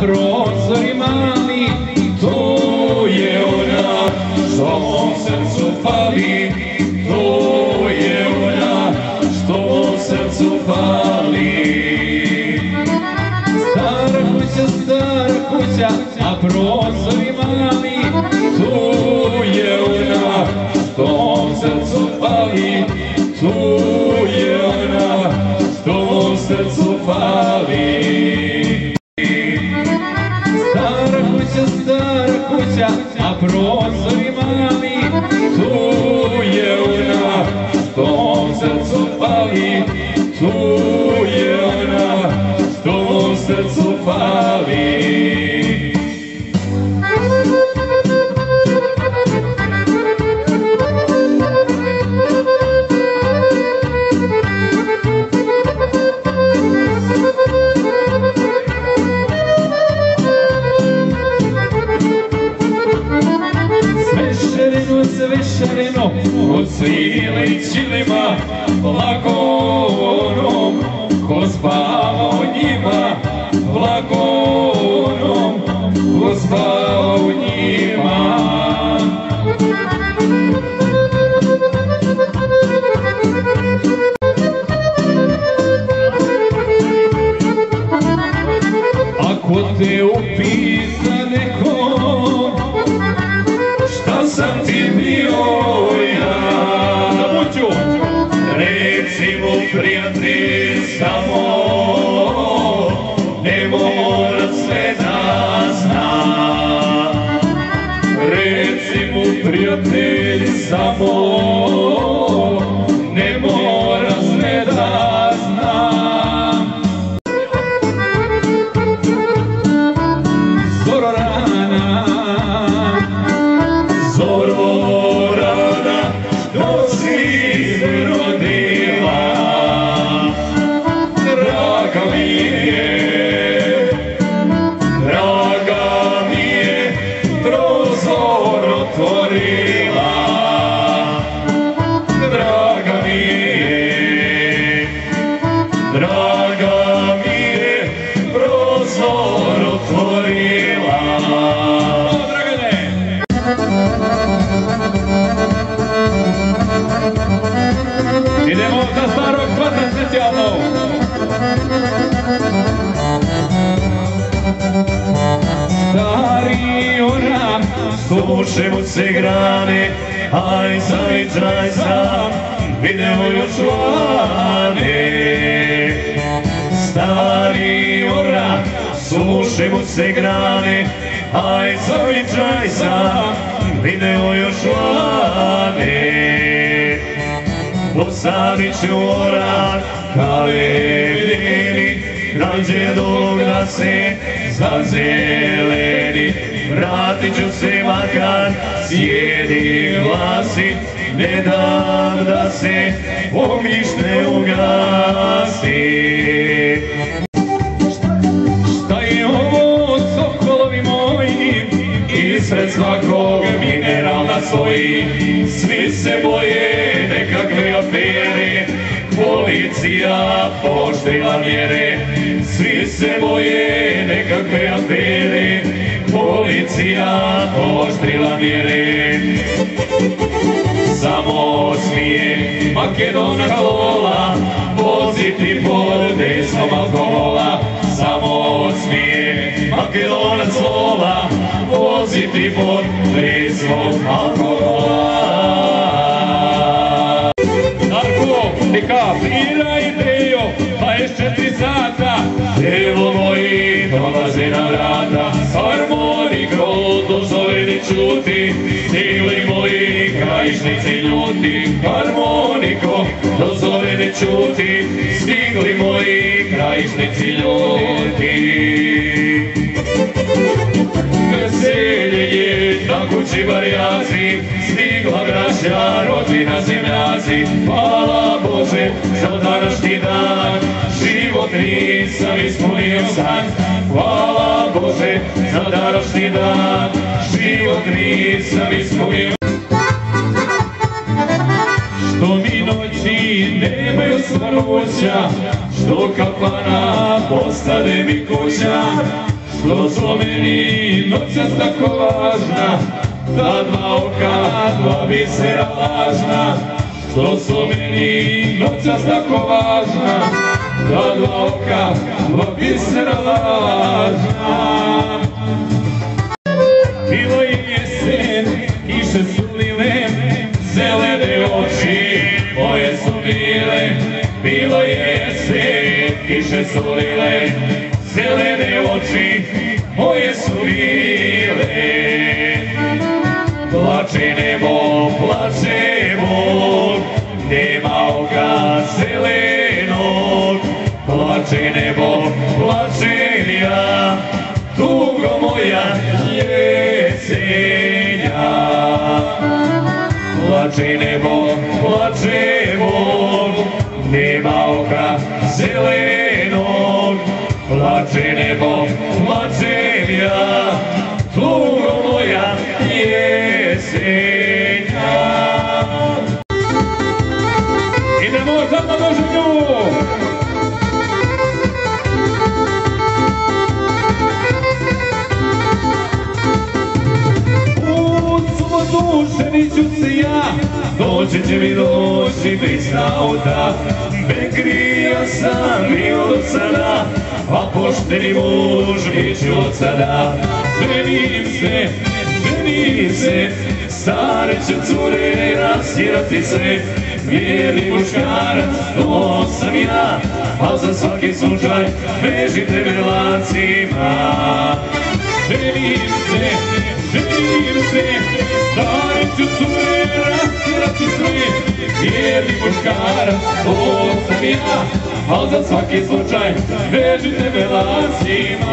prozori mali, tu je ona, što mom srcu fali, tu je ona, što mom srcu fali. Stara kuća, a prozori mali, tu je ona, što mom srcu fali, tu je ona, što mom srcu fali. Stara kuća, a prozori mali, tu je ona, što mom srcu fali, tu je ona, što mom srcu fali. Svešareno od svilećilima, lagonom, ko spava u njima, lagonom, ko spava u njima. Ako te upita nekom, šta sam ti bio ja, reci mu prijatelj samo, ne mora sve da zna. Reci mu prijatelj samo, ne mora sve da zna. Zororana, dok si se rodila, draga mi je, prozor otvorila, draga mi je, prozor otvorila. Idemo za starog kvata specijalno. Stari oram, slušemo se grane, aj zavičaj sam, video još lane. Stari oram, slušemo se grane, aj zavičaj sam, video još lane. Posadit ću orak kaleni, nađe dok da se zazeleni. Vratit ću se makar sjedi glasi, ne dam da se ogiš ne ugasi. Šta je ovo sokolovi moji, ispred svakog mineralna stoji, svi se boje nekakve afere, policija pooštrila mjere. Svi se boje nekakve afere, policija pooštrila mjere. Samo smije Makedona kola, voziti pod desnom alkohola. Samo smije Makedonac vola, voziti pod desnom alkohola. Kapira i Dejo, 24 sata, evo moji dolaze na vrata. Harmoniko, dozvoli čuti, stigli moji krajišnici ljuti. Harmoniko, dozvoli čuti, stigli moji krajišnici ljuti. Veselje je na kući barjaci, stigla braća, rodbina, zemljaci. Hvala Bože za današnji dan, život nisam ispunio san. Hvala Bože za današnji dan, život nisam ispunio. Što mi noći nemaju stvarnoća, što kafana postane mi kuća. što su meni noćas tako važna, ta dva oka, dva bisera lažna, što su meni noćas tako važna, ta dva oka, dva bisera lažna. Bilo je jesen, kiše su lile, zelene oči moje su bile. Bilo je jesen, kiše su lile, zelene oči moje su bile. Plače nebo, plače Bog, nema oka zelenog. Plače nebo, plačem ja, tugo moja jesenja. Plače nebo, plače Bog, nema oka zelenog. Plače nebo, plačem ja, tugo moja jesenja. Idemo za doženju! Dušenit ću se ja, doći će mi doći bez auta. Bekrija sam bio do sada, a pošteni muž bit ću od sada. Ženim se, stare će cure rastjerati se. Bijeli muškarac, to sam ja, a za svaki slučaj vežite me lancima. Ženim se, stare ću cure rastjerati se. Bijeli muškarac, to sam ja, a za svaki slučaj vežite me lancima.